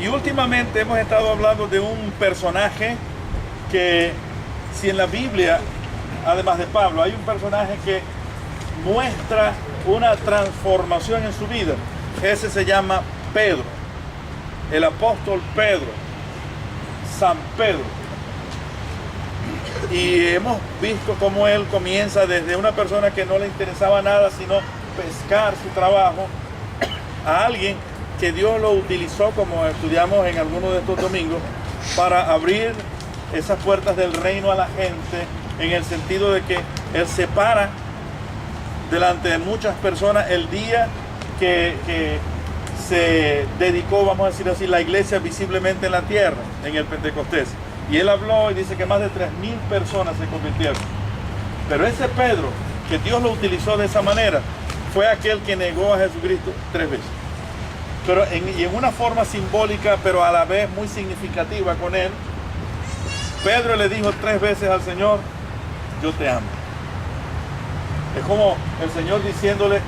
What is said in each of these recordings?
Y últimamente hemos estado hablando de un personaje que, si en la Biblia, además de Pablo, hay un personaje que muestra una transformación en su vida, ese se llama Pedro, el apóstol Pedro, San Pedro. Y hemos visto cómo él comienza desde una persona que no le interesaba nada sino pescar su trabajo, a alguien que Dios lo utilizó, como estudiamos en algunos de estos domingos, para abrir esas puertas del reino a la gente, en el sentido de que él se para delante de muchas personas el día que se dedicó, vamos a decir así, la iglesia visiblemente en la tierra, en el Pentecostés. Y él habló y dice que más de 3.000 personas se convirtieron. Pero ese Pedro, que Dios lo utilizó de esa manera, fue aquel que negó a Jesucristo 3 veces. Pero y en una forma simbólica, pero a la vez muy significativa con él, Pedro le dijo 3 veces al Señor: yo te amo. Es como el Señor diciéndole: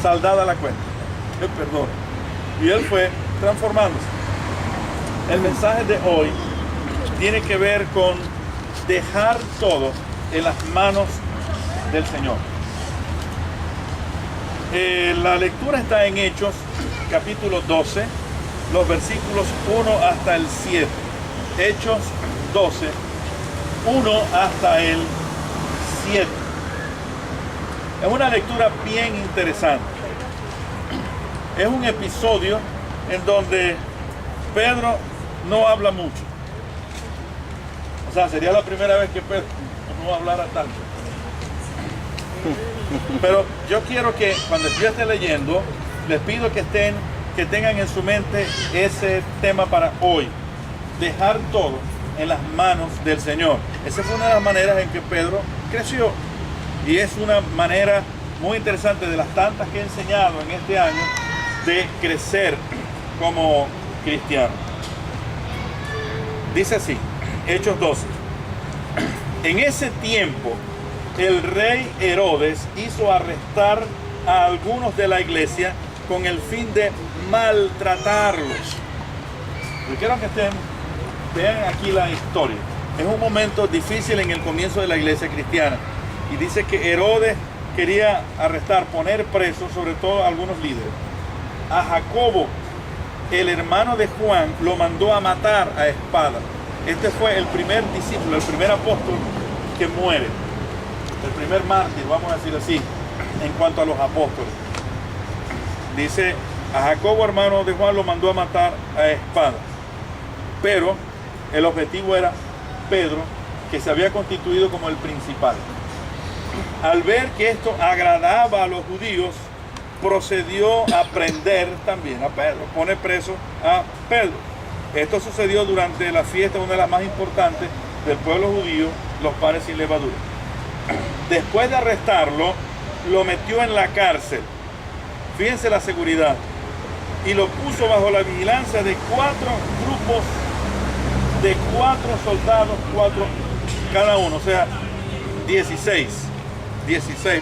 saldada la cuenta, perdón. Y él fue transformándose. El mensaje de hoy tiene que ver con dejar todo en las manos del Señor. La lectura está en Hechos, capítulo 12, los versículos 1 hasta el 7. Hechos 12, 1 hasta el 7. Es una lectura bien interesante. Es un episodio en donde Pedro no habla mucho. O sea, sería la primera vez que Pedro no hablara tanto. Pero yo quiero que cuando yo esté leyendo, les pido que tengan en su mente ese tema para hoy: dejar todo en las manos del Señor. Esa fue una de las maneras en que Pedro creció, y es una manera muy interesante, de las tantas que he enseñado en este año, de crecer como cristiano. Dice así, Hechos 12: en ese tiempo el rey Herodes hizo arrestar a algunos de la iglesia con el fin de maltratarlos. Yo quiero que vean aquí la historia. Es un momento difícil en el comienzo de la iglesia cristiana, y dice que Herodes quería arrestar, poner presos, sobre todo a algunos líderes. A Jacobo, el hermano de Juan, lo mandó a matar a espada. Este fue el primer discípulo, el primer apóstol que muere, el primer mártir, vamos a decir así, en cuanto a los apóstoles. Dice: a Jacobo, hermano de Juan, lo mandó a matar a espada. Pero el objetivo era Pedro, que se había constituido como el principal. Al ver que esto agradaba a los judíos, procedió a prender también a Pedro, pone preso a Pedro. Esto sucedió durante la fiesta, una de las más importantes del pueblo judío, los panes sin levadura. Después de arrestarlo, lo metió en la cárcel. Fíjense la seguridad. Y lo puso bajo la vigilancia de 4 grupos de 4 soldados, 4 cada uno, o sea, 16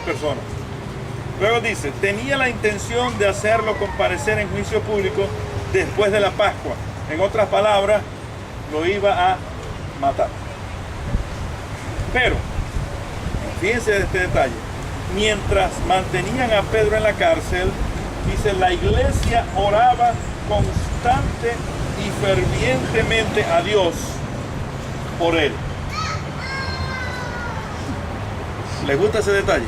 personas. Luego dice: tenía la intención de hacerlo comparecer en juicio público después de la Pascua. En otras palabras, lo iba a matar. Pero, fíjense de este detalle: mientras mantenían a Pedro en la cárcel, dice, la iglesia oraba constante y fervientemente a Dios por él. ¿Les gusta ese detalle?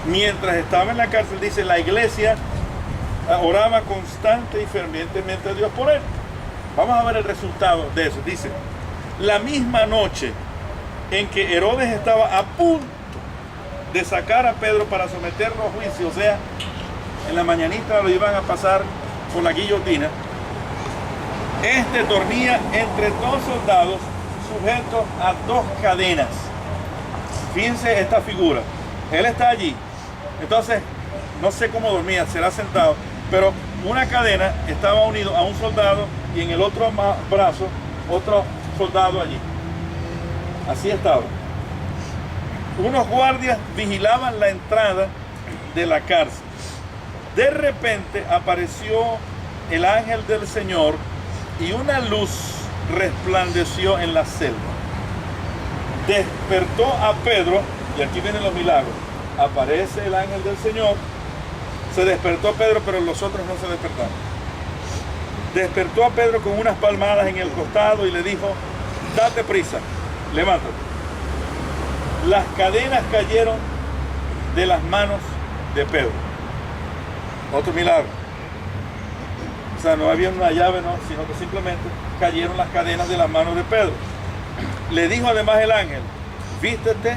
Mientras estaba en la cárcel, dice, la iglesia oraba constante y fervientemente a Dios por él. Vamos a ver el resultado de eso. Dice: la misma noche en que Herodes estaba a punto de sacar a Pedro para someterlo a juicio, o sea, en la mañanita lo iban a pasar por la guillotina, este dormía entre 2 soldados sujetos a 2 cadenas. Fíjense esta figura. Él está allí. Entonces, no sé cómo dormía, será sentado, pero una cadena estaba unido a un soldado y en el otro brazo otro soldado allí. Así estaba. Unos guardias vigilaban la entrada de la cárcel. De repente apareció el ángel del Señor y una luz resplandeció en la selva. Despertó a Pedro, y aquí vienen los milagros. Aparece el ángel del Señor, se despertó Pedro, pero los otros no se despertaron. Despertó a Pedro con unas palmadas en el costado y le dijo: date prisa, levántate. Las cadenas cayeron de las manos de Pedro. Otro milagro. O sea, no había una llave, no, sino que simplemente cayeron las cadenas de las manos de Pedro. Le dijo además el ángel: vístete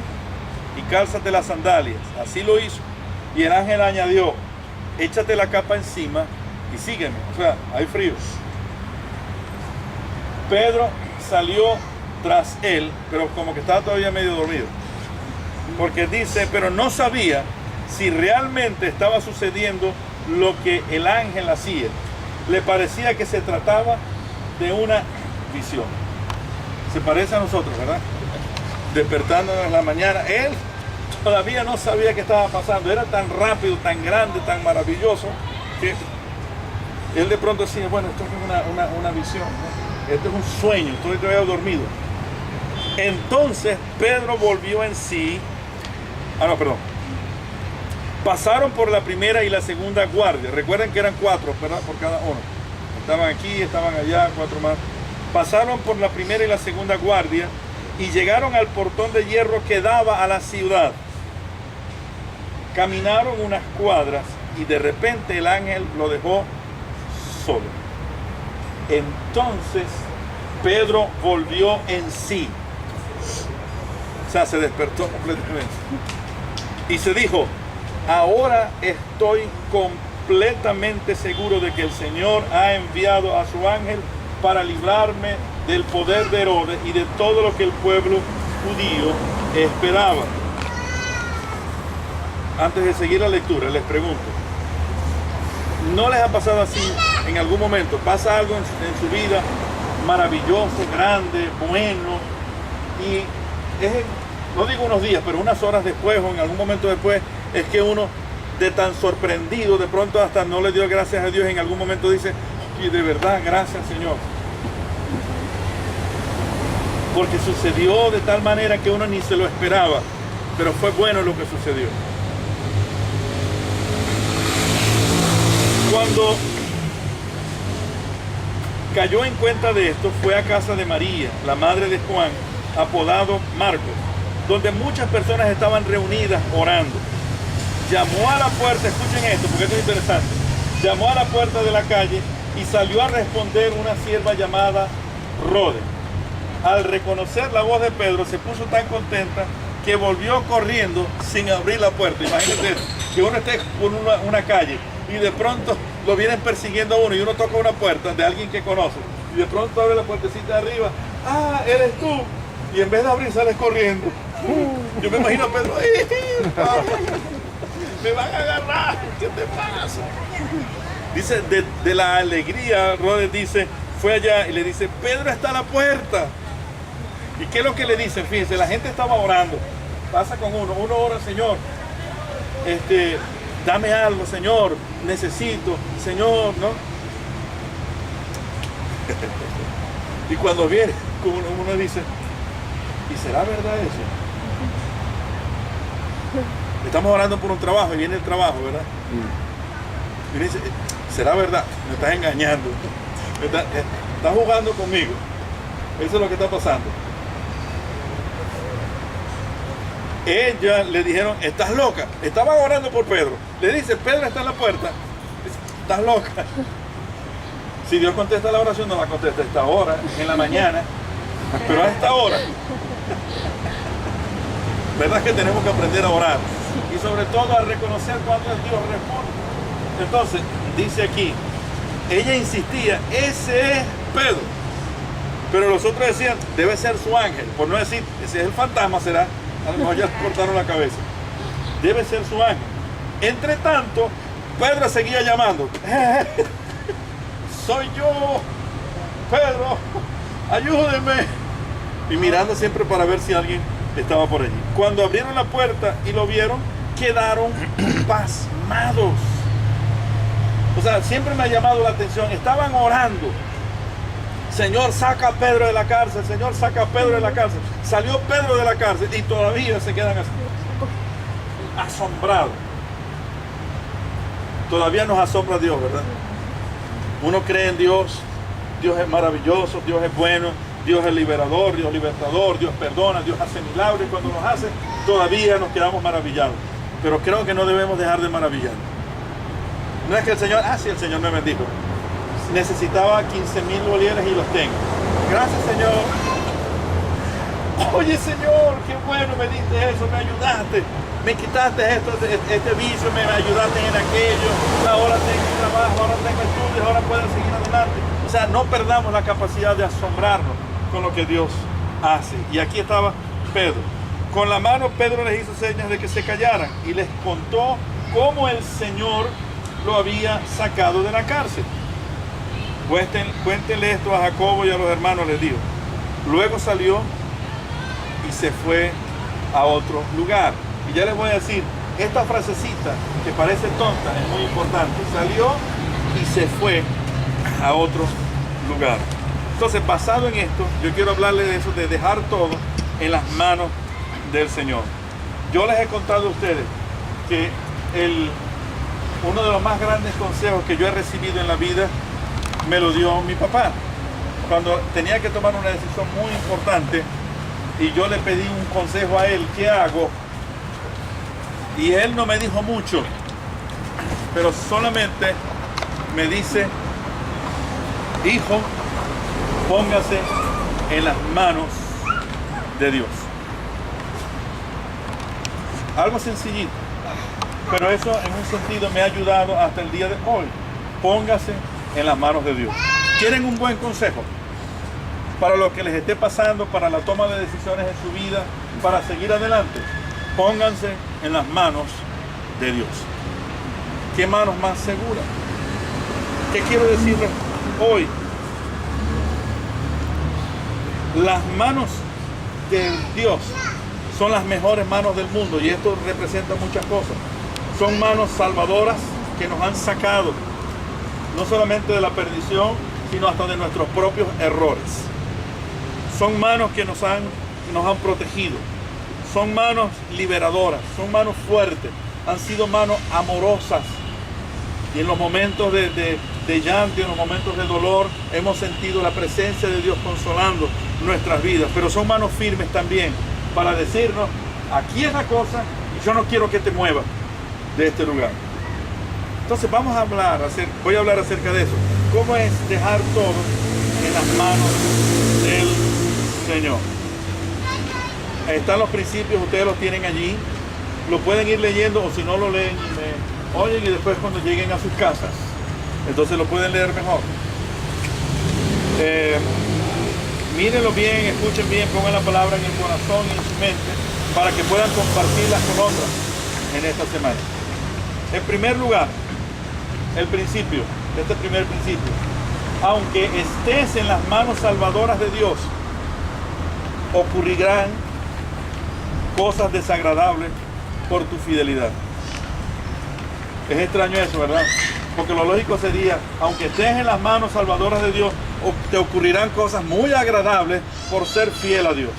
y cálzate las sandalias. Así lo hizo. Y el ángel añadió: échate la capa encima y sígueme. O sea, hay frío. Pedro salió tras él, pero como que estaba todavía medio dormido. Porque dice, pero no sabía si realmente estaba sucediendo lo que el ángel hacía. Le parecía que se trataba de una visión. Se parece a nosotros, ¿verdad? Despertándonos en la mañana. Él todavía no sabía qué estaba pasando. Era tan rápido, tan grande, tan maravilloso, que él de pronto decía, bueno, esto es una visión, ¿no? Esto es un sueño, estoy todavía dormido. Entonces Pedro volvió en sí. Pasaron por la primera y la segunda guardia. Recuerden que eran 4, ¿verdad? Por cada uno. Estaban aquí, estaban allá, 4 más. Pasaron por la primera y la segunda guardia y llegaron al portón de hierro que daba a la ciudad. Caminaron unas cuadras y de repente el ángel lo dejó solo. Entonces Pedro volvió en sí. O sea, se despertó completamente. Y se dijo: ahora estoy completamente seguro de que el Señor ha enviado a su ángel para librarme del poder de Herodes y de todo lo que el pueblo judío esperaba. Antes de seguir la lectura, les pregunto, ¿no les ha pasado así en algún momento? ¿Pasa algo en su vida maravilloso, grande, bueno, y no digo unos días, pero unas horas después o en algún momento después, es que uno, de tan sorprendido, de pronto hasta no le dio gracias a Dios, en algún momento dice, y de verdad, gracias Señor? Porque sucedió de tal manera que uno ni se lo esperaba, pero fue bueno lo que sucedió. Cuando cayó en cuenta de esto, fue a casa de María, la madre de Juan, apodado Marcos, donde muchas personas estaban reunidas orando. Llamó a la puerta, escuchen esto porque esto es interesante, llamó a la puerta de la calle y salió a responder una sierva llamada Rode. Al reconocer la voz de Pedro se puso tan contenta que volvió corriendo sin abrir la puerta. Imagínense que uno esté por una calle y de pronto lo vienen persiguiendo a uno y uno toca una puerta de alguien que conoce y de pronto abre la puertecita de arriba, ¡ah, eres tú! Y en vez de abrir sales corriendo. Yo me imagino a Pedro, me van a agarrar, ¿qué te pasa? Dice, de la alegría, Rhodes dice, fue allá y le dice, Pedro está a la puerta. ¿Y qué es lo que le dicen? Fíjense, la gente estaba orando. Pasa con uno ora, Señor, dame algo, Señor, necesito, Señor, ¿no? Y cuando viene, uno dice, ¿y será verdad eso? Estamos orando por un trabajo y viene el trabajo, ¿verdad? Y uno dice, ¿será verdad? Me estás engañando. Estás jugando conmigo. Eso es lo que está pasando. Ella le dijeron, estás loca. Estaban orando por Pedro. Le dice, Pedro está en la puerta. Dice, estás loca. Si Dios contesta la oración, no la contesta a esta hora, en la mañana, pero a esta hora. ¿Verdad que tenemos que aprender a orar? Y sobre todo a reconocer cuando Dios responde. Entonces, dice aquí, ella insistía, ese es Pedro. Pero los otros decían, debe ser su ángel. Por no decir, ese es el fantasma, será. A lo mejor ya le cortaron la cabeza. Debe ser su ángel. Entre tanto, Pedro seguía llamando. Soy yo, Pedro, ayúdeme. Y mirando siempre para ver si alguien estaba por allí. Cuando abrieron la puerta y lo vieron, quedaron pasmados. O sea, siempre me ha llamado la atención. Estaban orando. Señor, saca a Pedro de la cárcel. Señor, saca a Pedro de la cárcel. Salió Pedro de la cárcel y todavía se quedan así, asombrados. Todavía nos asombra Dios, ¿verdad? Uno cree en Dios. Dios es maravilloso, Dios es bueno, Dios es liberador, Dios libertador, Dios perdona, Dios hace milagros, y cuando los hace todavía nos quedamos maravillados. Pero creo que no debemos dejar de maravillar. No es que el Señor, sí, el Señor me bendijo. Necesitaba 15,000 bolívares y los tengo. Gracias, Señor. Oye, Señor, qué bueno, me diste eso, me ayudaste. Me quitaste esto, este vicio, me ayudaste en aquello. Ahora tengo trabajo, ahora tengo estudios, ahora puedo seguir adelante. O sea, no perdamos la capacidad de asombrarnos con lo que Dios hace. Y aquí estaba Pedro. Con la mano Pedro les hizo señas de que se callaran y les contó cómo el Señor lo había sacado de la cárcel. Cuéntenle esto a Jacobo y a los hermanos, les digo. Luego salió y se fue a otro lugar. Y ya les voy a decir, esta frasecita que parece tonta es muy importante. Salió y se fue a otro lugar. Entonces, basado en esto, yo quiero hablarles de eso, de dejar todo en las manos del Señor. Yo les he contado a ustedes que uno de los más grandes consejos que yo he recibido en la vida me lo dio mi papá. Cuando tenía que tomar una decisión muy importante y yo le pedí un consejo a él, ¿qué hago? Y él no me dijo mucho, pero solamente me dice, hijo, póngase en las manos de Dios. Algo sencillito, pero eso en un sentido me ha ayudado hasta el día de hoy. Póngase en las manos de Dios. ¿Quieren un buen consejo? Para lo que les esté pasando, para la toma de decisiones en su vida, para seguir adelante, pónganse en las manos de Dios. ¿Qué manos más seguras? ¿Qué quiero decirles hoy? Las manos de Dios son las mejores manos del mundo, y esto representa muchas cosas. Son manos salvadoras que nos han sacado no solamente de la perdición, sino hasta de nuestros propios errores. Son manos que nos han protegido. Son manos liberadoras, son manos fuertes, han sido manos amorosas. Y en los momentos de llanto, en los momentos de dolor, hemos sentido la presencia de Dios consolando nuestras vidas. Pero son manos firmes también para decirnos, aquí es la cosa y yo no quiero que te muevas de este lugar. Entonces voy a hablar acerca de eso. ¿Cómo es dejar todo en las manos del Señor? Están los principios, ustedes los tienen allí, lo pueden ir leyendo, o si no lo leen y me oyen, y después cuando lleguen a sus casas, entonces lo pueden leer mejor. Mírenlo bien, escuchen bien, pongan la palabra en el corazón y en su mente para que puedan compartirlas con otras en esta semana. En primer lugar, este primer principio, aunque estés en las manos salvadoras de Dios, ocurrirán cosas desagradables por tu fidelidad. Es extraño eso, ¿verdad? Porque lo lógico sería, aunque estés en las manos salvadoras de Dios, te ocurrirán cosas muy agradables por ser fiel a Dios.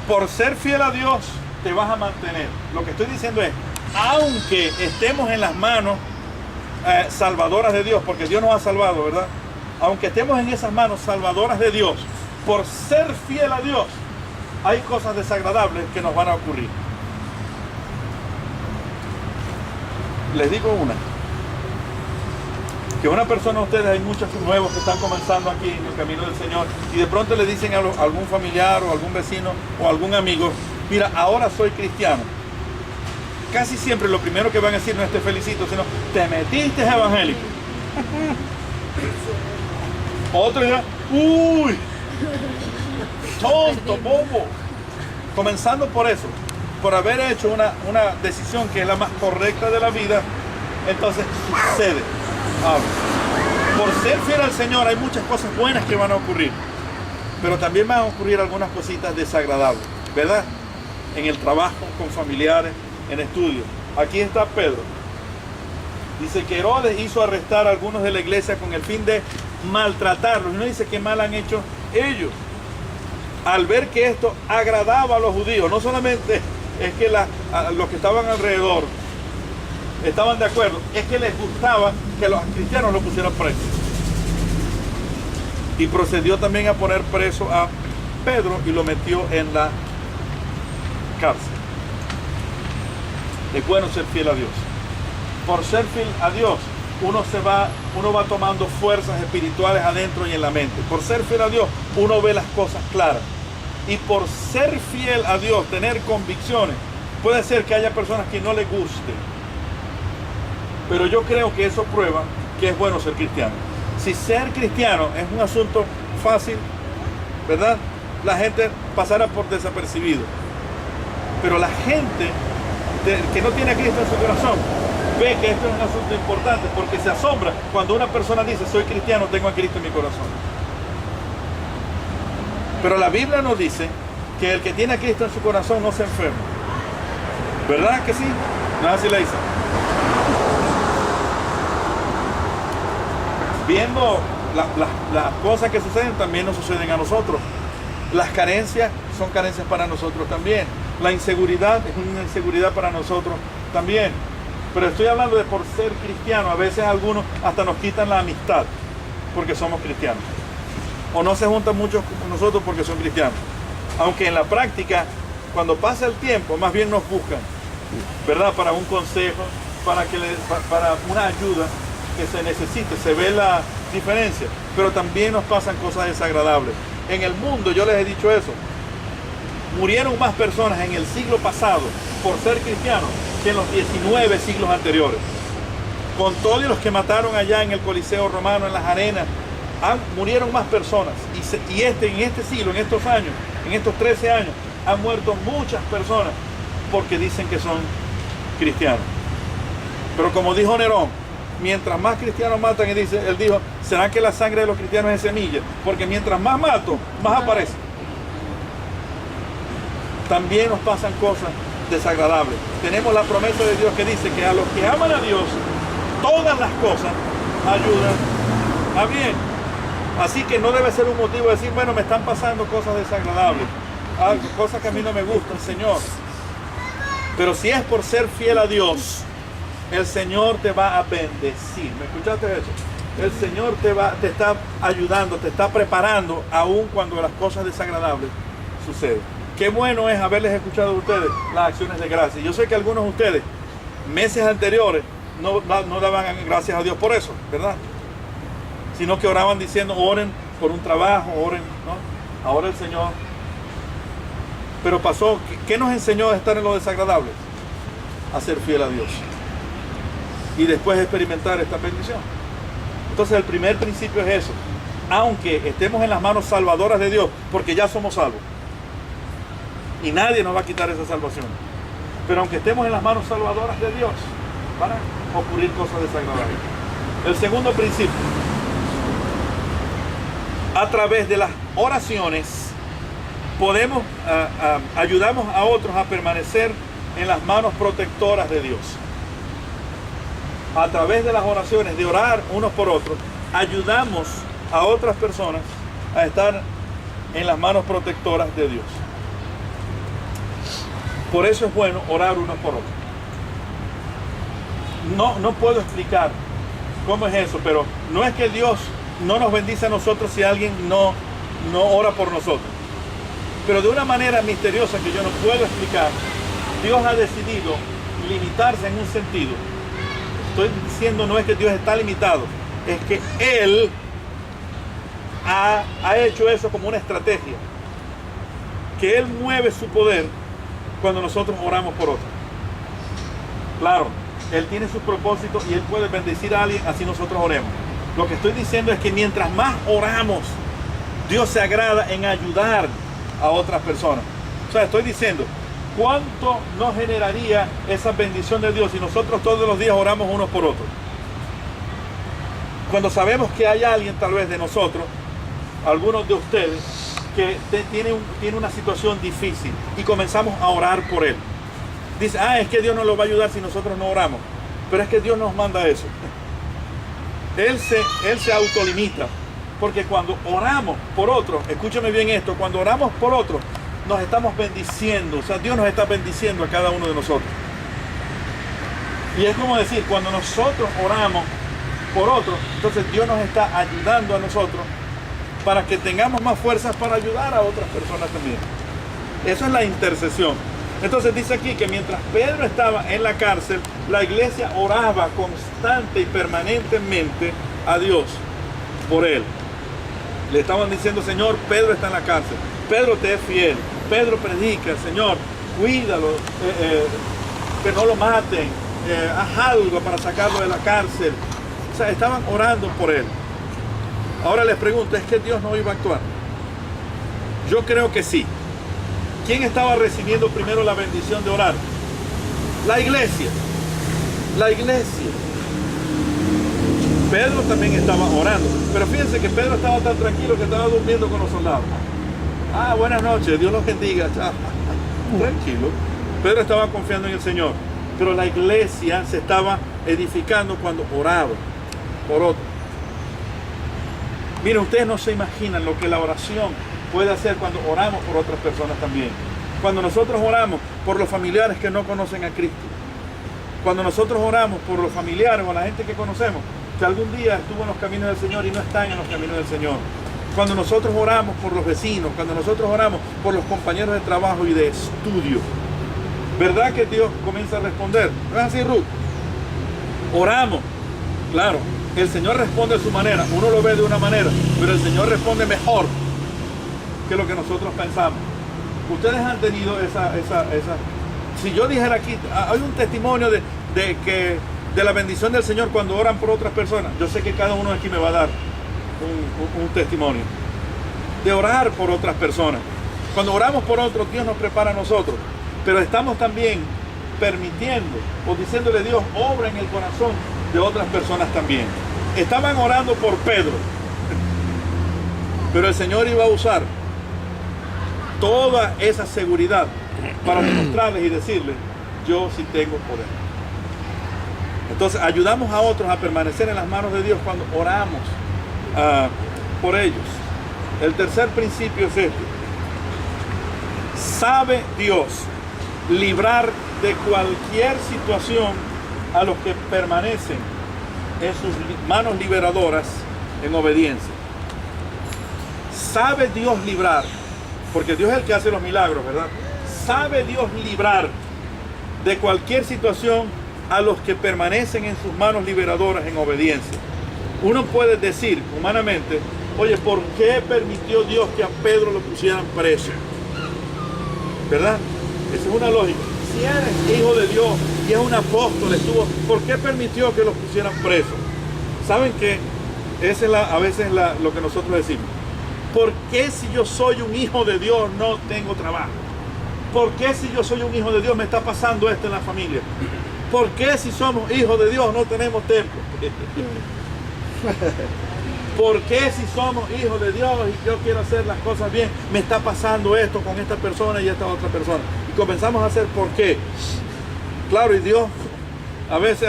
Por ser fiel a Dios te vas a mantener. Lo que estoy diciendo es, aunque estemos en las manos salvadoras de Dios, porque Dios nos ha salvado, ¿verdad? Aunque estemos en esas manos salvadoras de Dios, por ser fiel a Dios, hay cosas desagradables que nos van a ocurrir. Les digo que una persona, ustedes, hay muchos nuevos que están comenzando aquí en el camino del Señor, y de pronto le dicen a algún familiar o algún vecino o algún amigo, mira, ahora soy cristiano. Casi siempre lo primero que van a decir no es te felicito, sino te metiste evangélico. Otro dirá, uy, tonto, bobo. Comenzando por eso, por haber hecho una decisión que es la más correcta de la vida, entonces sucede. Ahora, por ser fiel al Señor hay muchas cosas buenas que van a ocurrir, pero también van a ocurrir algunas cositas desagradables, ¿verdad? En el trabajo, con familiares, en estudios. Aquí está Pedro. Dice que Herodes hizo arrestar a algunos de la iglesia con el fin de maltratarlos. No dice qué mal han hecho ellos. Al ver que esto agradaba a los judíos, no solamente es que los que estaban alrededor estaban de acuerdo, es que les gustaba que los cristianos lo pusieran preso. Y procedió también a poner preso a Pedro y lo metió en la cárcel. Es bueno ser fiel a Dios. Por ser fiel a Dios, uno va tomando fuerzas espirituales adentro y en la mente. Por ser fiel a Dios, uno ve las cosas claras. Y por ser fiel a Dios, tener convicciones, puede ser que haya personas que no les guste. Pero yo creo que eso prueba que es bueno ser cristiano. Si ser cristiano es un asunto fácil, ¿verdad? La gente pasará por desapercibido. Pero la gente que no tiene a Cristo en su corazón ve que esto es un asunto importante porque se asombra cuando una persona dice: soy cristiano, tengo a Cristo en mi corazón. Pero la Biblia nos dice que el que tiene a Cristo en su corazón no se enferma. ¿Verdad que sí? No es así, la dice. Viendo las cosas que suceden, también nos suceden a nosotros. Las carencias son carencias para nosotros también. La inseguridad es una inseguridad para nosotros también. Pero estoy hablando de por ser cristiano. A veces algunos hasta nos quitan la amistad porque somos cristianos. O no se juntan muchos con nosotros porque son cristianos. Aunque en la práctica, cuando pasa el tiempo, más bien nos buscan, ¿verdad? Para un consejo, para una ayuda que se necesite. Se ve la diferencia. Pero también nos pasan cosas desagradables. En el mundo, yo les he dicho eso, murieron más personas en el siglo pasado por ser cristianos que en los 19 siglos anteriores. Con todos los que mataron allá en el Coliseo Romano, en las arenas, murieron más personas. Y en este siglo, en estos años, en estos 13 años, han muerto muchas personas porque dicen que son cristianos. Pero como dijo Nerón, mientras más cristianos matan, él dijo, ¿será que la sangre de los cristianos es semilla? Porque mientras más mato, más aparece. También nos pasan cosas desagradables. Tenemos la promesa de Dios que dice que a los que aman a Dios, todas las cosas ayudan a bien. Así que no debe ser un motivo de decir, bueno, me están pasando cosas desagradables, cosas que a mí no me gustan, Señor. Pero si es por ser fiel a Dios, el Señor te va a bendecir. ¿Me escuchaste eso? El Señor te está ayudando, te está preparando, aun cuando las cosas desagradables suceden. Qué bueno es haberles escuchado a ustedes las acciones de gracia. Yo sé que algunos de ustedes, meses anteriores, no daban gracias a Dios por eso, ¿verdad? Sino que oraban diciendo, oren por un trabajo, oren, ¿no? Ahora el Señor. Pero pasó, ¿qué nos enseñó a estar en lo desagradable? A ser fiel a Dios. Y después experimentar esta bendición. Entonces el primer principio es eso. Aunque estemos en las manos salvadoras de Dios, porque ya somos salvos. Y nadie nos va a quitar esa salvación. Pero aunque estemos en las manos salvadoras de Dios, van a ocurrir cosas desagradables. El segundo principio. A través de las oraciones ayudamos a otros a permanecer en las manos protectoras de Dios. A través de las oraciones, de orar unos por otros, ayudamos a otras personas a estar en las manos protectoras de Dios. Por eso es bueno orar unos por otros. No puedo explicar cómo es eso, pero no es que Dios no nos bendice a nosotros si alguien no ora por nosotros. Pero de una manera misteriosa que yo no puedo explicar, Dios ha decidido limitarse en un sentido. Estoy diciendo no es que Dios está limitado, es que Él ha hecho eso como una estrategia. Que Él mueve su poder cuando nosotros oramos por otros. Claro, Él tiene sus propósitos y Él puede bendecir a alguien así nosotros oremos. Lo que estoy diciendo es que mientras más oramos, Dios se agrada en ayudar a otras personas. O sea, estoy diciendo, ¿cuánto nos generaría esa bendición de Dios si nosotros todos los días oramos unos por otros? Cuando sabemos que hay alguien tal vez de nosotros, algunos de ustedes, que tiene una situación difícil y comenzamos a orar por él. Dice, es que Dios no lo va a ayudar si nosotros no oramos. Pero es que Dios nos manda eso. Él se autolimita. Porque cuando oramos por otros, escúchame bien esto, cuando oramos por otros, nos estamos bendiciendo. O sea, Dios nos está bendiciendo a cada uno de nosotros. Y es como decir, cuando nosotros oramos por otros, entonces Dios nos está ayudando a nosotros para que tengamos más fuerzas para ayudar a otras personas también. Eso es la intercesión. Entonces dice aquí que mientras Pedro estaba en la cárcel, la iglesia oraba constante y permanentemente a Dios por él. Le estaban diciendo, Señor, Pedro está en la cárcel, Pedro te es fiel, Pedro predica, Señor, cuídalo, que no lo maten, haz algo para sacarlo de la cárcel. O sea, estaban orando por él. Ahora les pregunto, ¿es que Dios no iba a actuar? Yo creo que sí. ¿Quién estaba recibiendo primero la bendición de orar? La iglesia. La iglesia. Pedro también estaba orando. Pero fíjense que Pedro estaba tan tranquilo que estaba durmiendo con los soldados. Ah, buenas noches, Dios los bendiga. Tranquilo. Pedro estaba confiando en el Señor. Pero la iglesia se estaba edificando cuando oraba por otro. Miren, ustedes no se imaginan lo que la oración puede hacer cuando oramos por otras personas también. Cuando nosotros oramos por los familiares que no conocen a Cristo. Cuando nosotros oramos por los familiares o la gente que conocemos, que algún día estuvo en los caminos del Señor y no están en los caminos del Señor. Cuando nosotros oramos por los vecinos, cuando nosotros oramos por los compañeros de trabajo y de estudio. ¿Verdad que Dios comienza a responder? ¿No es así, Ruth? Oramos. Claro, el Señor responde de su manera. Uno lo ve de una manera, pero el Señor responde mejor que lo que nosotros pensamos. Ustedes han tenido esa. Si yo dijera aquí, hay un testimonio de la bendición del Señor cuando oran por otras personas. Yo sé que cada uno aquí me va a dar un testimonio de orar por otras personas. Cuando oramos por otros, Dios nos prepara a nosotros, pero estamos también permitiendo o diciéndole a Dios, obra en el corazón de otras personas también. Estaban orando por Pedro, pero el Señor iba a usar toda esa seguridad para demostrarles y decirles, yo sí tengo poder. Entonces ayudamos a otros a permanecer en las manos de Dios cuando oramos por ellos. El tercer principio es este: sabe Dios librar de cualquier situación a los que permanecen en sus manos liberadoras en obediencia. Sabe Dios librar, porque Dios es el que hace los milagros, ¿verdad? Sabe Dios librar de cualquier situación a los que permanecen en sus manos liberadoras en obediencia. Uno puede decir humanamente, oye, ¿por qué permitió Dios que a Pedro lo pusieran preso? ¿Verdad? Esa es una lógica. Si eres hijo de Dios y es un apóstol, ¿por qué permitió que los pusieran presos? ¿Saben qué? Esa es a veces lo que nosotros decimos. ¿Por qué si yo soy un hijo de Dios no tengo trabajo? ¿Por qué si yo soy un hijo de Dios me está pasando esto en la familia? ¿Por qué si somos hijos de Dios no tenemos templo? ¿Por qué si somos hijos de Dios y yo quiero hacer las cosas bien, me está pasando esto con esta persona y esta otra persona? Y comenzamos a hacer ¿por qué? Claro, y Dios a veces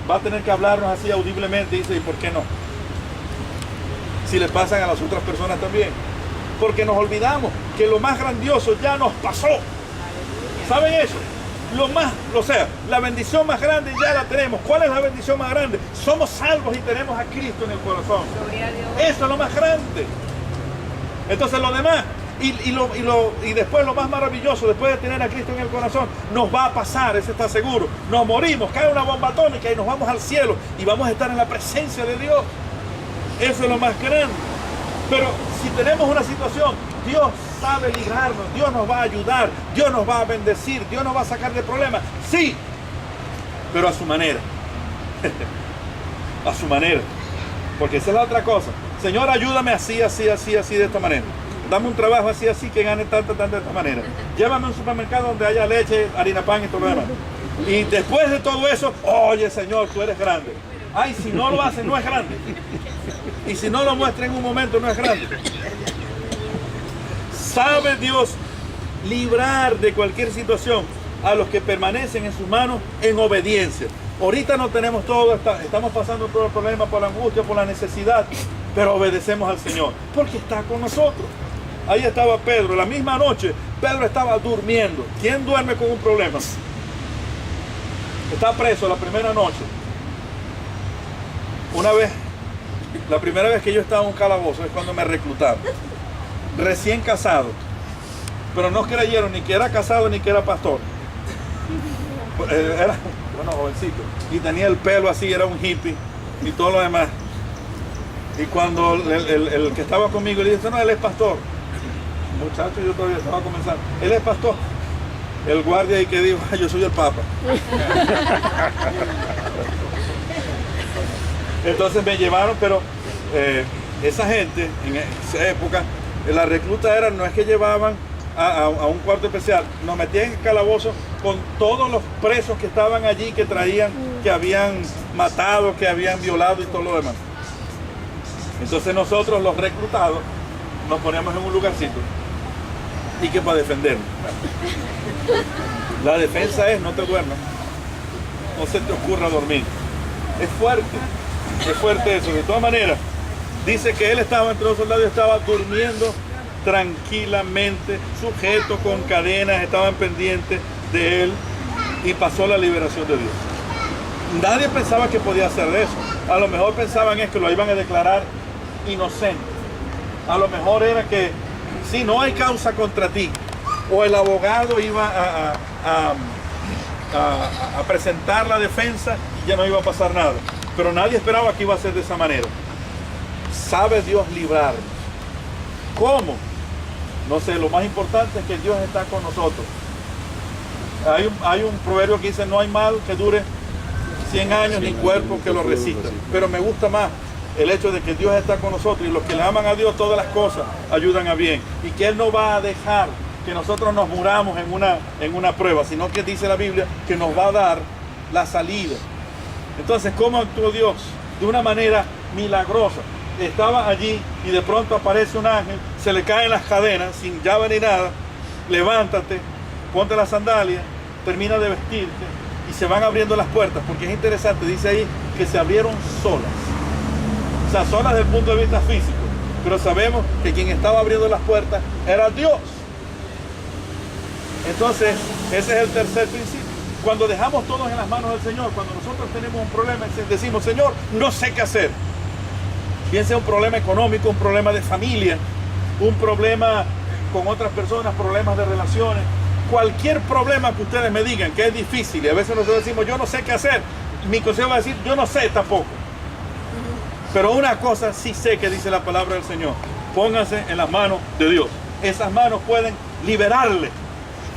va a tener que hablarnos así audiblemente y dice, ¿y por qué no? Si le pasan a las otras personas también. Porque nos olvidamos que lo más grandioso ya nos pasó. ¿Saben eso? La bendición más grande ya la tenemos. ¿Cuál es la bendición más grande? Somos salvos y tenemos a Cristo en el corazón. Eso es lo más grande. Entonces lo demás, y después lo más maravilloso, después de tener a Cristo en el corazón, nos va a pasar, ese está seguro. Nos morimos, cae una bomba atómica y nos vamos al cielo y vamos a estar en la presencia de Dios. Eso es lo más grande. Pero si tenemos una situación, Dios sabe librarnos, Dios nos va a ayudar, Dios nos va a bendecir, Dios nos va a sacar de problemas. Sí, pero a su manera. A su manera. Porque esa es la otra cosa. Señor, ayúdame así, así, así, así, de esta manera. Dame un trabajo así, así, que gane tanto, de esta manera. Llévame a un supermercado donde haya leche, harina, pan y todo lo demás. Y después de todo eso, oye, Señor, tú eres grande. Ay, si no lo hace, no es grande. Y si no lo muestra en un momento, no es grande. Sabe Dios librar de cualquier situación a los que permanecen en sus manos en obediencia. Ahorita no tenemos todo, estamos pasando todo el problema por la angustia, por la necesidad, pero obedecemos al Señor, porque está con nosotros. Ahí estaba Pedro, la misma noche, Pedro estaba durmiendo. ¿Quién duerme con un problema? Está preso la primera noche. Una vez, la primera vez que yo estaba en un calabozo es cuando me reclutaron. Recién casado. Pero no creyeron ni que era casado ni que era pastor. Era, bueno, jovencito. Y tenía el pelo así, era un hippie y todo lo demás. Y cuando el que estaba conmigo le dije, no, él es pastor. Muchacho, yo todavía estaba comenzando. Él es pastor. El guardia ahí que dijo, yo soy el papa. Entonces me llevaron, pero esa gente en esa época, la recluta era, no es que llevaban a un cuarto especial, nos metían en el calabozo con todos los presos que estaban allí, que traían, que habían matado, que habían violado y todo lo demás. Entonces nosotros, los reclutados, nos poníamos en un lugarcito y que para defendernos. La defensa es no te duermas, no se te ocurra dormir. Es fuerte eso. De todas maneras, dice que él estaba entre los soldados y estaba durmiendo tranquilamente, sujeto con cadenas, estaban pendientes de él y pasó la liberación de Dios. Nadie pensaba que podía hacer eso. A lo mejor pensaban es que lo iban a declarar inocente. A lo mejor era que si no hay causa contra ti, o el abogado iba a presentar la defensa y ya no iba a pasar nada. Pero nadie esperaba que iba a ser de esa manera. Sabe Dios librarnos. ¿Cómo? No sé, lo más importante es que Dios está con nosotros. Hay un proverbio que dice, no hay mal que dure 100 años ni cuerpo que lo resista. Pero me gusta más el hecho de que Dios está con nosotros y los que le aman a Dios todas las cosas ayudan a bien. Y que Él no va a dejar que nosotros nos muramos en una prueba, sino que dice la Biblia que nos va a dar la salida. Entonces, ¿cómo actuó Dios? De una manera milagrosa. Estaba allí y de pronto aparece un ángel, se le caen las cadenas, sin llave ni nada, levántate, ponte las sandalias, termina de vestirte y se van abriendo las puertas, porque es interesante, dice ahí que se abrieron solas. O sea, solas desde el punto de vista físico, pero sabemos que quien estaba abriendo las puertas era Dios. Entonces, ese es el tercer principio. Cuando dejamos todos en las manos del Señor, cuando nosotros tenemos un problema, decimos, Señor, no sé qué hacer. Bien sea un problema económico, un problema de familia, un problema con otras personas, problemas de relaciones, cualquier problema que ustedes me digan que es difícil, y a veces nosotros decimos, yo no sé qué hacer, mi consejo va a decir, yo no sé tampoco. Pero una cosa sí sé que dice la palabra del Señor, pónganse en las manos de Dios. Esas manos pueden liberarle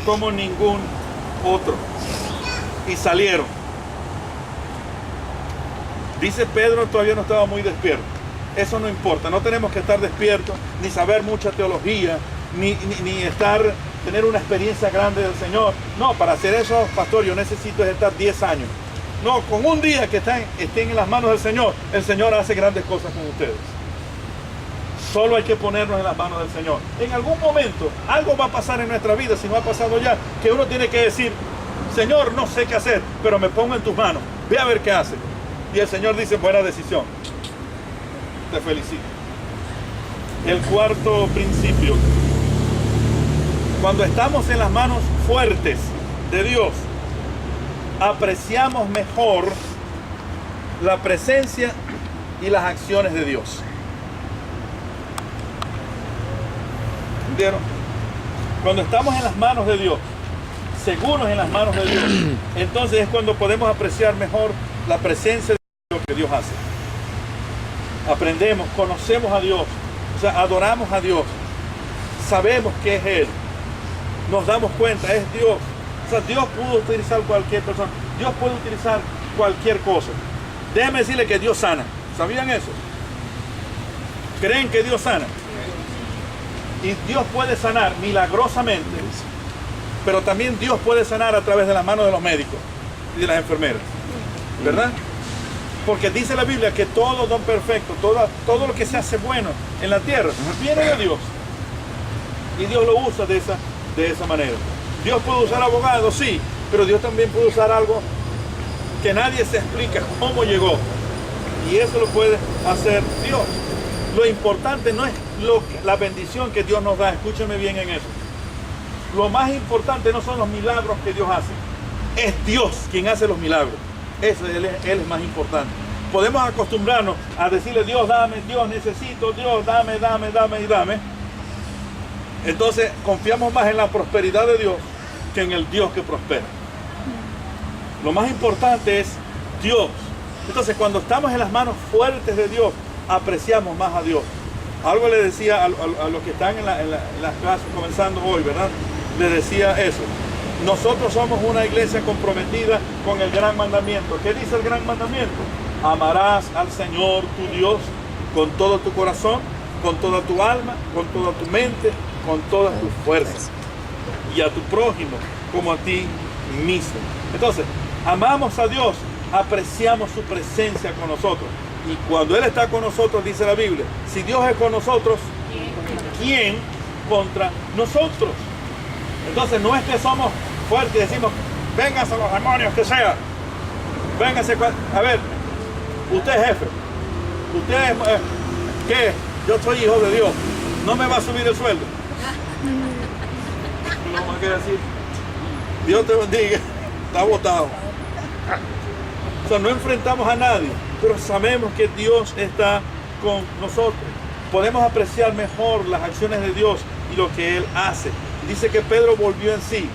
como ningún otro. Y salieron. Dice Pedro, todavía no estaba muy despierto. Eso no importa, no tenemos que estar despiertos, ni saber mucha teología, ni tener una experiencia grande del Señor. No, para hacer eso, pastor, yo necesito estar 10 años. No, con un día que estén en las manos del Señor, el Señor hace grandes cosas con ustedes. Solo hay que ponernos en las manos del Señor. En algún momento, algo va a pasar en nuestra vida, si no ha pasado ya, que uno tiene que decir, Señor, no sé qué hacer, pero me pongo en tus manos, ve a ver qué hace. Y el Señor dice, buena decisión. Te felicito. El cuarto principio. Cuando estamos en las manos fuertes de Dios, apreciamos mejor la presencia y las acciones de Dios. ¿Entendieron? Cuando estamos en las manos de Dios, seguros en las manos de Dios, entonces es cuando podemos apreciar mejor la presencia de lo que Dios hace. Aprendemos, conocemos a Dios, o sea, adoramos a Dios, sabemos que es Él, nos damos cuenta, es Dios. O sea, Dios pudo utilizar cualquier persona, Dios puede utilizar cualquier cosa. Déjenme decirle que Dios sana. ¿Sabían eso? ¿Creen que Dios sana? Y Dios puede sanar milagrosamente, pero también Dios puede sanar a través de las manos de los médicos y de las enfermeras, ¿verdad? Porque dice la Biblia que todo don perfecto, todo lo que se hace bueno en la tierra, viene de Dios. Y Dios lo usa de esa manera. Dios puede usar abogados, sí, Pero Dios también puede usar algo que nadie se explica cómo llegó. Y eso lo puede hacer Dios. Lo importante no es la bendición que Dios nos da. Escúcheme bien en eso. Lo más importante no son los milagros que Dios hace. Es Dios quien hace los milagros. Eso, Él es más importante. Podemos acostumbrarnos a decirle, Dios, dame, Dios, necesito, Dios, dame, dame, dame y dame. Entonces confiamos más en la prosperidad de Dios que en el Dios que prospera. Lo más importante es Dios. Entonces cuando estamos en las manos fuertes de Dios, apreciamos más a Dios. Algo le decía a los que están en las clases comenzando hoy, ¿verdad? Le decía eso. Nosotros somos una iglesia comprometida con el gran mandamiento. ¿Qué dice el gran mandamiento? Amarás al Señor tu Dios con todo tu corazón, con toda tu alma, con toda tu mente, con todas tus fuerzas. Y a tu prójimo como a ti mismo. Entonces, amamos a Dios, apreciamos su presencia con nosotros. Y cuando Él está con nosotros, dice la Biblia, si Dios es con nosotros, ¿quién contra nosotros? Entonces no es que somos fuertes y decimos, vénganse los demonios que sea. Vénganse, a ver, usted es jefe. Usted es, ¿qué? Yo soy hijo de Dios. No me va a subir el sueldo. No más que decir, Dios te bendiga. Está votado. O sea, no enfrentamos a nadie, pero sabemos que Dios está con nosotros. Podemos apreciar mejor las acciones de Dios y lo que Él hace. Dice que Pedro volvió en sí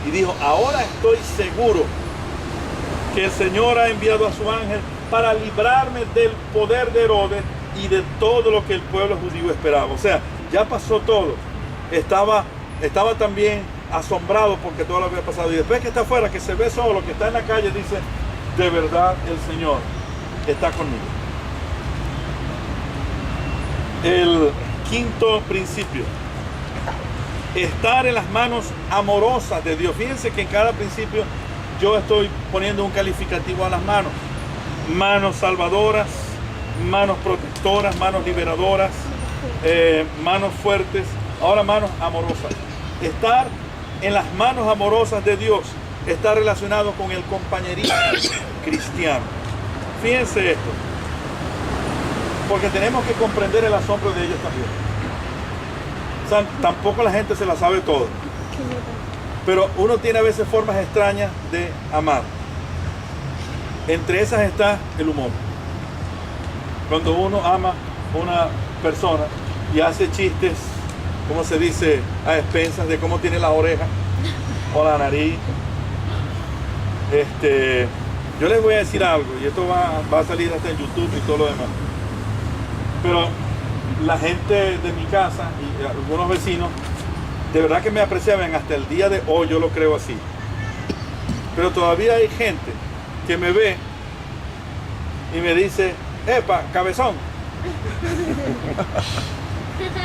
y dijo, ahora estoy seguro que el Señor ha enviado a su ángel para librarme del poder de Herodes y de todo lo que el pueblo judío esperaba. O sea, ya pasó todo. Estaba también asombrado porque todo lo había pasado. Y después que está afuera, que se ve solo, que está en la calle, dice, de verdad el Señor está conmigo. El quinto principio. Estar en las manos amorosas de Dios. Fíjense que en cada principio yo estoy poniendo un calificativo a las manos. Manos salvadoras, manos protectoras, manos liberadoras, manos fuertes, ahora manos amorosas. Estar en las manos amorosas de Dios está relacionado con el compañerismo cristiano. Fíjense esto, porque tenemos que comprender el asombro de ellos también. O sea, tampoco la gente se la sabe todo, pero uno tiene a veces formas extrañas de amar. Entre esas está el humor. Cuando uno ama a una persona y hace chistes, ¿cómo se dice? A expensas de cómo tiene la oreja o la nariz. Yo les voy a decir algo, y esto va a salir hasta en YouTube y todo lo demás. Pero la gente de mi casa y algunos vecinos, de verdad que me apreciaban hasta el día de hoy, yo lo creo así. Pero todavía hay gente que me ve y me dice, epa, cabezón.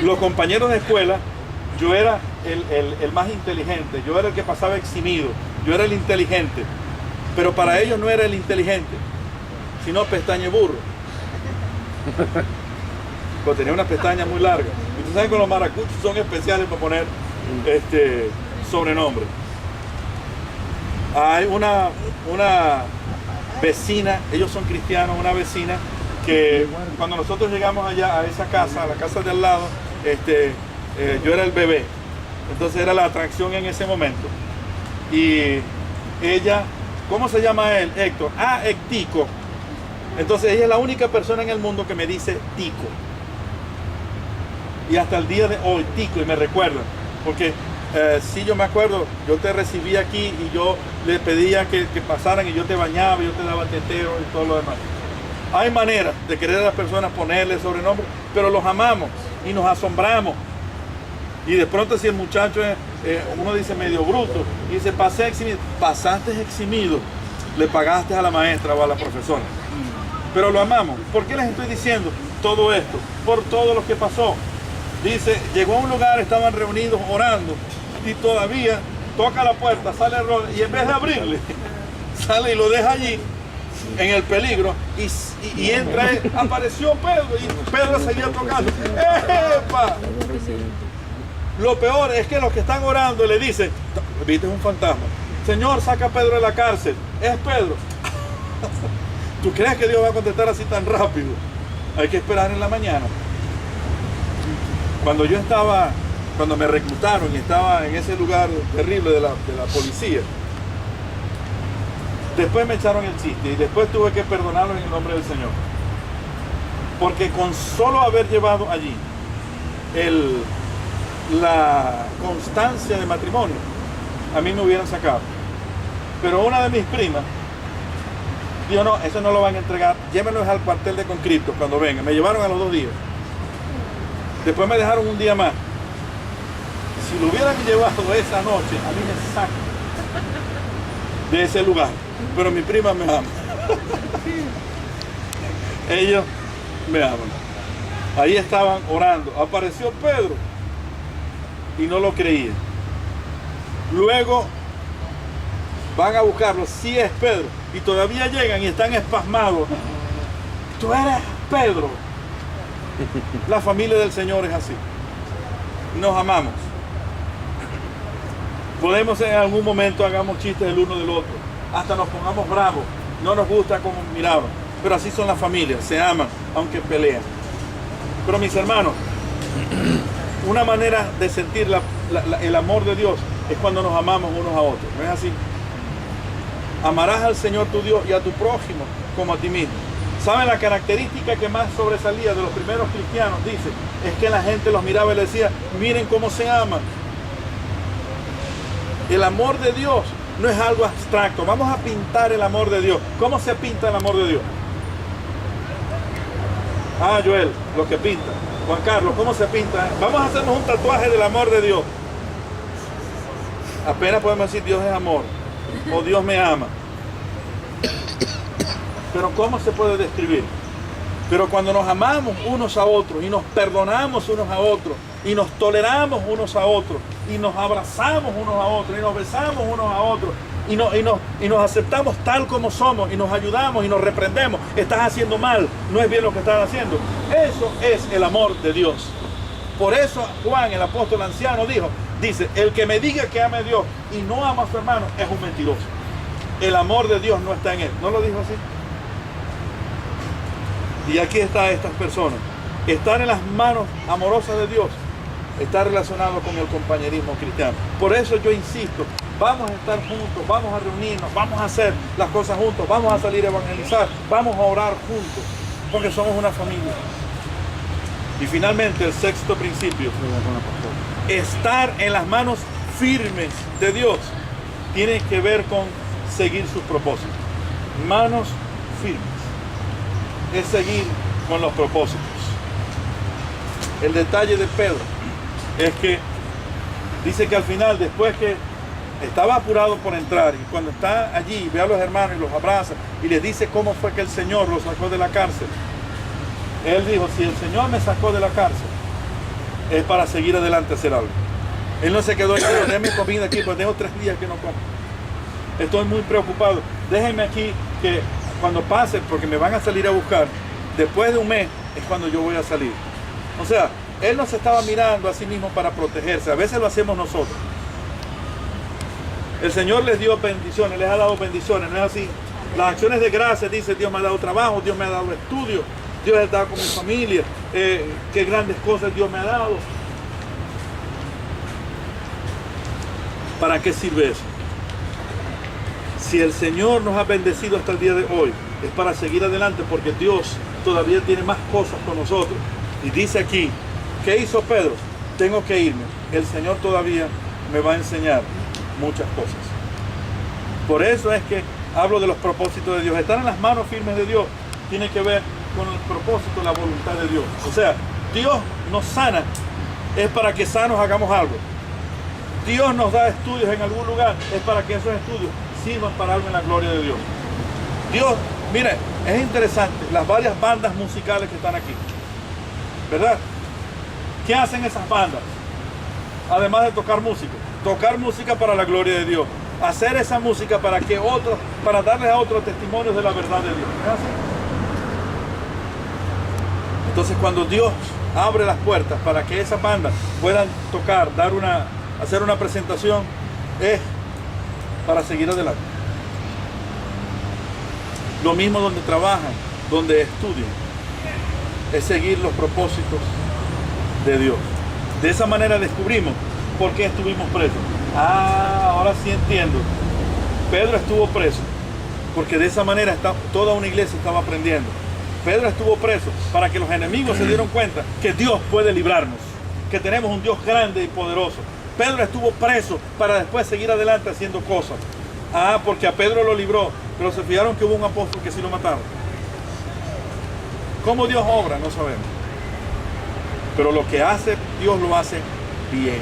Los compañeros de escuela, yo era el más inteligente, yo era el que pasaba eximido, yo era el inteligente. Pero para ellos no era el inteligente, sino pestañe burro. Porque tenía una pestaña muy larga. Y ustedes saben que los maracuchos son especiales para poner sobrenombre. Hay una vecina, ellos son cristianos, una vecina que cuando nosotros llegamos allá a esa casa, a la casa de al lado, yo era el bebé. Entonces era la atracción en ese momento. Y ella, ¿cómo se llama él? Héctor. Ah, Tico. Entonces ella es la única persona en el mundo que me dice Tico. Y hasta el día de hoy, Tico, y me recuerda. Porque si yo me acuerdo, yo te recibí aquí y yo le pedía que pasaran y yo te bañaba, yo te daba tetero y todo lo demás. Hay maneras de querer a las personas ponerle sobrenombre, pero los amamos y nos asombramos. Y de pronto si el muchacho es, uno dice medio bruto, y dice, pasé eximido, pasaste eximido, le pagaste a la maestra o a la profesora. Pero lo amamos. ¿Por qué les estoy diciendo todo esto? Por todo lo que pasó. Dice, llegó a un lugar, estaban reunidos orando, y todavía toca la puerta, sale Rod, y en vez de abrirle, sale y lo deja allí, en el peligro, y entra él, apareció Pedro, y Pedro seguía tocando. ¡Epa! Lo peor es que los que están orando le dicen, viste, es un fantasma. Señor, saca a Pedro de la cárcel. Es Pedro. ¿Tú crees que Dios va a contestar así tan rápido? Hay que esperar en la mañana. Cuando me reclutaron y estaba en ese lugar terrible de la policía, después me echaron el chiste y después tuve que perdonarlos en el nombre del Señor. Porque con solo haber llevado allí la constancia de matrimonio, a mí me hubieran sacado. Pero una de mis primas dijo, no, eso no lo van a entregar, llévenlos al cuartel de conscriptos cuando vengan. Me llevaron a los 2 días. Después me dejaron un día más. Si lo hubieran llevado esa noche, a mí me sacan de ese lugar. Pero mi prima me ama. Ellos me aman. Ahí estaban orando. Apareció Pedro y no lo creían. Luego van a buscarlo. Sí es Pedro. Y todavía llegan y están espasmados. Tú eres Pedro. La familia del Señor es así. Nos amamos. Podemos en algún momento hagamos chistes el uno del otro. Hasta nos pongamos bravos. No nos gusta como miramos. Pero así son las familias. Se aman aunque pelean. Pero mis hermanos, una manera de sentir el amor de Dios es cuando nos amamos unos a otros. ¿No es así? Amarás al Señor tu Dios y a tu prójimo como a ti mismo. ¿Saben la característica que más sobresalía de los primeros cristianos? Dice, es que la gente los miraba y les decía, miren cómo se aman. El amor de Dios no es algo abstracto. Vamos a pintar el amor de Dios. ¿Cómo se pinta el amor de Dios? Ah, Joel, lo que pinta. Juan Carlos, ¿cómo se pinta? Vamos a hacernos un tatuaje del amor de Dios. Apenas podemos decir Dios es amor o Dios me ama. Pero ¿cómo se puede describir? Pero cuando nos amamos unos a otros y nos perdonamos unos a otros y nos toleramos unos a otros y nos abrazamos unos a otros y nos besamos unos a otros y nos aceptamos tal como somos y nos ayudamos y nos reprendemos, estás haciendo mal, no es bien lo que estás haciendo. Eso es el amor de Dios. Por eso Juan, el apóstol anciano, dice, el que me diga que ame a Dios y no ama a su hermano es un mentiroso. El amor de Dios no está en él. ¿No lo dijo así? Y aquí está estas personas. Estar en las manos amorosas de Dios está relacionado con el compañerismo cristiano. Por eso yo insisto, vamos a estar juntos, vamos a reunirnos, vamos a hacer las cosas juntos, vamos a salir a evangelizar, vamos a orar juntos, porque somos una familia. Y finalmente el sexto principio, estar en las manos firmes de Dios tiene que ver con seguir sus propósitos. Manos firmes es seguir con los propósitos. El detalle de Pedro es que dice que al final, después que estaba apurado por entrar y cuando está allí ve a los hermanos y los abraza y les dice cómo fue que el Señor lo sacó de la cárcel, él dijo, si el Señor me sacó de la cárcel es para seguir adelante a hacer algo. Él no se quedó aquí, déjenme comida aquí porque tengo 3 días que no como, estoy muy preocupado, déjenme aquí que cuando pase, porque me van a salir a buscar, después de un mes es cuando yo voy a salir. O sea, él no se estaba mirando a sí mismo para protegerse. A veces lo hacemos nosotros. El Señor les dio bendiciones, les ha dado bendiciones, ¿no es así? Las acciones de gracia, dice, Dios me ha dado trabajo, Dios me ha dado estudio, Dios ha estado con mi familia, qué grandes cosas Dios me ha dado. ¿Para qué sirve eso? Si el Señor nos ha bendecido hasta el día de hoy, es para seguir adelante porque Dios todavía tiene más cosas con nosotros. Y dice aquí, ¿qué hizo Pedro? Tengo que irme. El Señor todavía me va a enseñar muchas cosas. Por eso es que hablo de los propósitos de Dios. Estar en las manos firmes de Dios tiene que ver con el propósito, la voluntad de Dios. O sea, Dios nos sana, es para que sanos hagamos algo. Dios nos da estudios en algún lugar, es para que esos estudios sirvan para algo en la gloria de Dios. Dios, mire, es interesante las varias bandas musicales que están aquí, ¿verdad? ¿Qué hacen esas bandas? Además de tocar música para la gloria de Dios, hacer esa música para que otros, para darles a otros testimonios de la verdad de Dios. ¿Es así? Entonces, cuando Dios abre las puertas para que esas bandas puedan tocar, hacer una presentación, es para seguir adelante. Lo mismo donde trabajan, donde estudian, es seguir los propósitos de Dios. De esa manera descubrimos por qué estuvimos presos. Ahora sí entiendo. Pedro estuvo preso porque de esa manera toda una iglesia estaba aprendiendo. Pedro estuvo preso para que los enemigos se dieran cuenta que Dios puede librarnos, que tenemos un Dios grande y poderoso. Pedro estuvo preso para después seguir adelante haciendo cosas. Porque a Pedro lo libró, pero se fijaron que hubo un apóstol que sí lo mataron. ¿Cómo Dios obra? No sabemos. Pero lo que hace, Dios lo hace bien.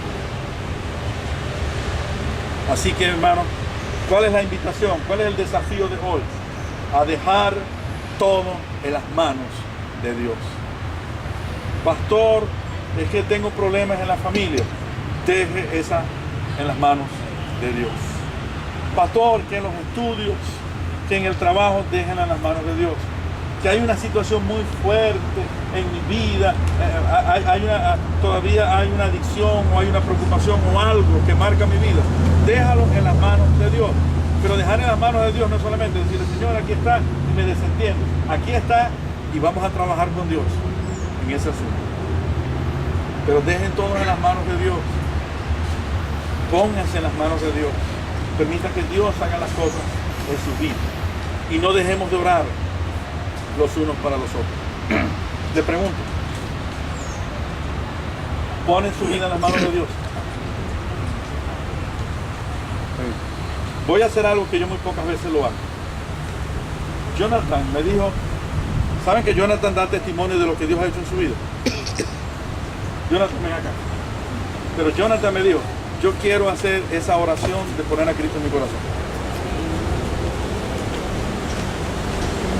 Así que, hermano, ¿cuál es la invitación? ¿Cuál es el desafío de hoy? A dejar todo en las manos de Dios. Pastor, es que tengo problemas en la familia. Deje esa en las manos de Dios. Pastor, que en los estudios, que en el trabajo, déjenla en las manos de Dios. Que hay una situación muy fuerte en mi vida, todavía hay una adicción o hay una preocupación o algo que marca mi vida. Déjalo en las manos de Dios. Pero dejar en las manos de Dios no es solamente decirle, Señor, aquí está y me desentiendo. Aquí está y vamos a trabajar con Dios en ese asunto. Pero dejen todo en las manos de Dios. Pónganse en las manos de Dios. Permita que Dios haga las cosas en su vida. Y no dejemos de orar los unos para los otros. Le pregunto, ¿ponen su vida en las manos de Dios? Voy a hacer algo que yo muy pocas veces lo hago. Jonathan me dijo, ¿saben que Jonathan da testimonio de lo que Dios ha hecho en su vida? Jonathan, ven acá. Pero Jonathan me dijo, yo quiero hacer esa oración de poner a Cristo en mi corazón.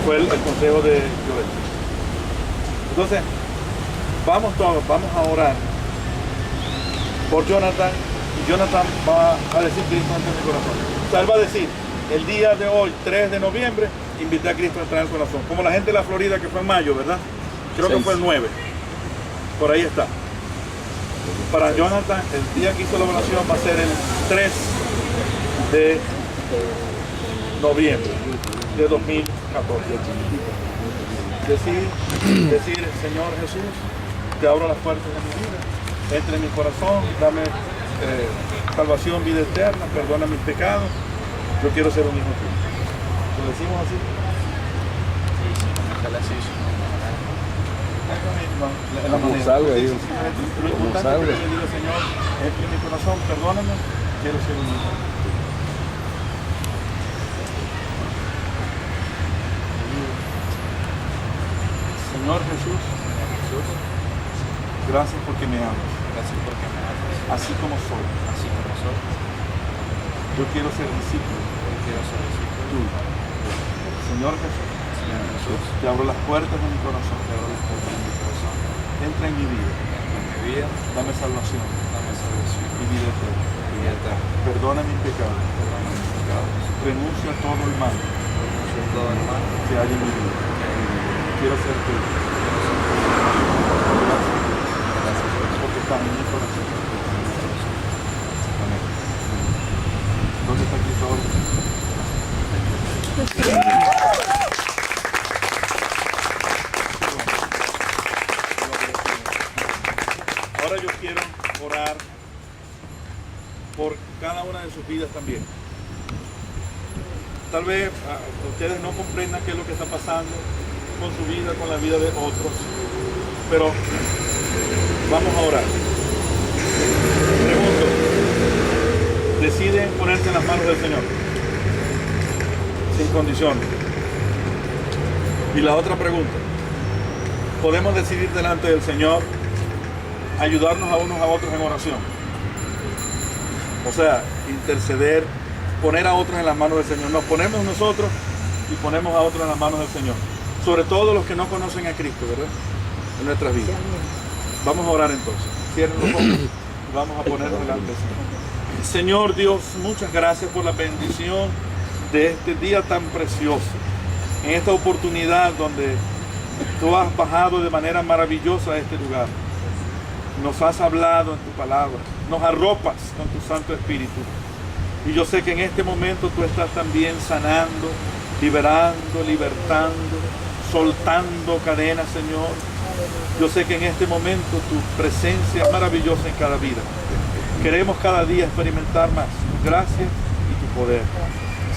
Fue el consejo de Joel. Entonces, vamos todos, vamos a orar por Jonathan, y Jonathan va a decir Cristo entra en mi corazón. O sea, él va a decir, el día de hoy, 3 de noviembre, invité a Cristo a entrar en el corazón. Como la gente de la Florida que fue en mayo, ¿verdad? Creo que fue el 9. Por ahí está. Para Jonathan, el día que hizo la oración va a ser el 3 de noviembre de 2014. Decir, Señor Jesús, te abro las puertas de mi vida, entra en mi corazón, dame salvación, vida eterna, perdona mis pecados, yo quiero ser un hijo tuyo. ¿Lo decimos así? Como salga ahí. Lo importante es que yo diga, Señor, entra en mi corazón, perdóname, quiero ser un hijo tuyo. Señor Jesús, gracias porque me amas. Así como soy. Yo quiero ser discípulo. Tuyo. Señor Jesús, te abro las puertas de mi corazón. Entra en mi vida. Dame salvación. Y vida eterna. Perdona mis pecados. Renuncia a todo el mal que hay en mi vida. Quiero ser tuyo. Gracias porque estás en mi corazón. Amén. ¿Dónde está Cristo ahora? Ahora yo quiero orar por cada una de sus vidas también. Tal vez ustedes no comprendan qué es lo que está pasando con su vida, con la vida de otros, pero vamos a orar. Pregunto, ¿deciden ponerse en las manos del Señor? Sin condiciones. Y la otra pregunta, ¿podemos decidir delante del Señor ayudarnos a unos a otros en oración? O sea, interceder, poner a otros en las manos del Señor. Nos ponemos nosotros y ponemos a otros en las manos del Señor. Sobre todo los que no conocen a Cristo, ¿verdad? En nuestras vidas. Vamos a orar entonces. Cierren los ojos y vamos a ponernos delante del Señor. Señor Dios, muchas gracias por la bendición de este día tan precioso. En esta oportunidad donde tú has bajado de manera maravillosa a este lugar. Nos has hablado en tu palabra. Nos arropas con tu Santo Espíritu. Y yo sé que en este momento tú estás también sanando, liberando, libertando, soltando cadenas, Señor. Yo sé que en este momento tu presencia es maravillosa en cada vida. Queremos cada día experimentar más tu gracia y tu poder.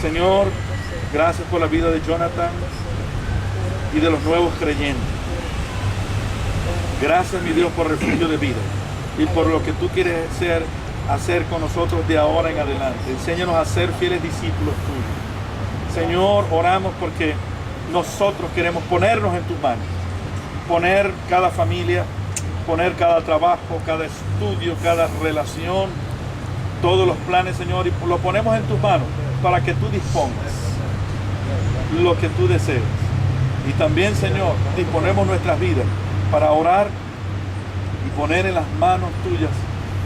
Señor, gracias por la vida de Jonathan y de los nuevos creyentes. Gracias, mi Dios, por refugio de vida y por lo que tú quieres hacer con nosotros de ahora en adelante. Enséñanos a ser fieles discípulos tuyos. Señor, oramos porque nosotros queremos ponernos en tus manos, poner cada familia, poner cada trabajo, cada estudio, cada relación, todos los planes, Señor, y lo ponemos en tus manos para que tú dispongas lo que tú desees. Y también, Señor, disponemos nuestras vidas para orar y poner en las manos tuyas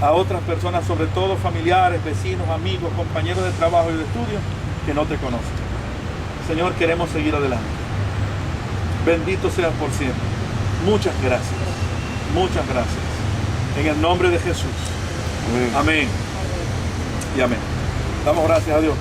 a otras personas, sobre todo familiares, vecinos, amigos, compañeros de trabajo y de estudio que no te conocen. Señor, queremos seguir adelante. Bendito seas por siempre. Muchas gracias. Muchas gracias. En el nombre de Jesús. Amén. Y amén. Damos gracias a Dios.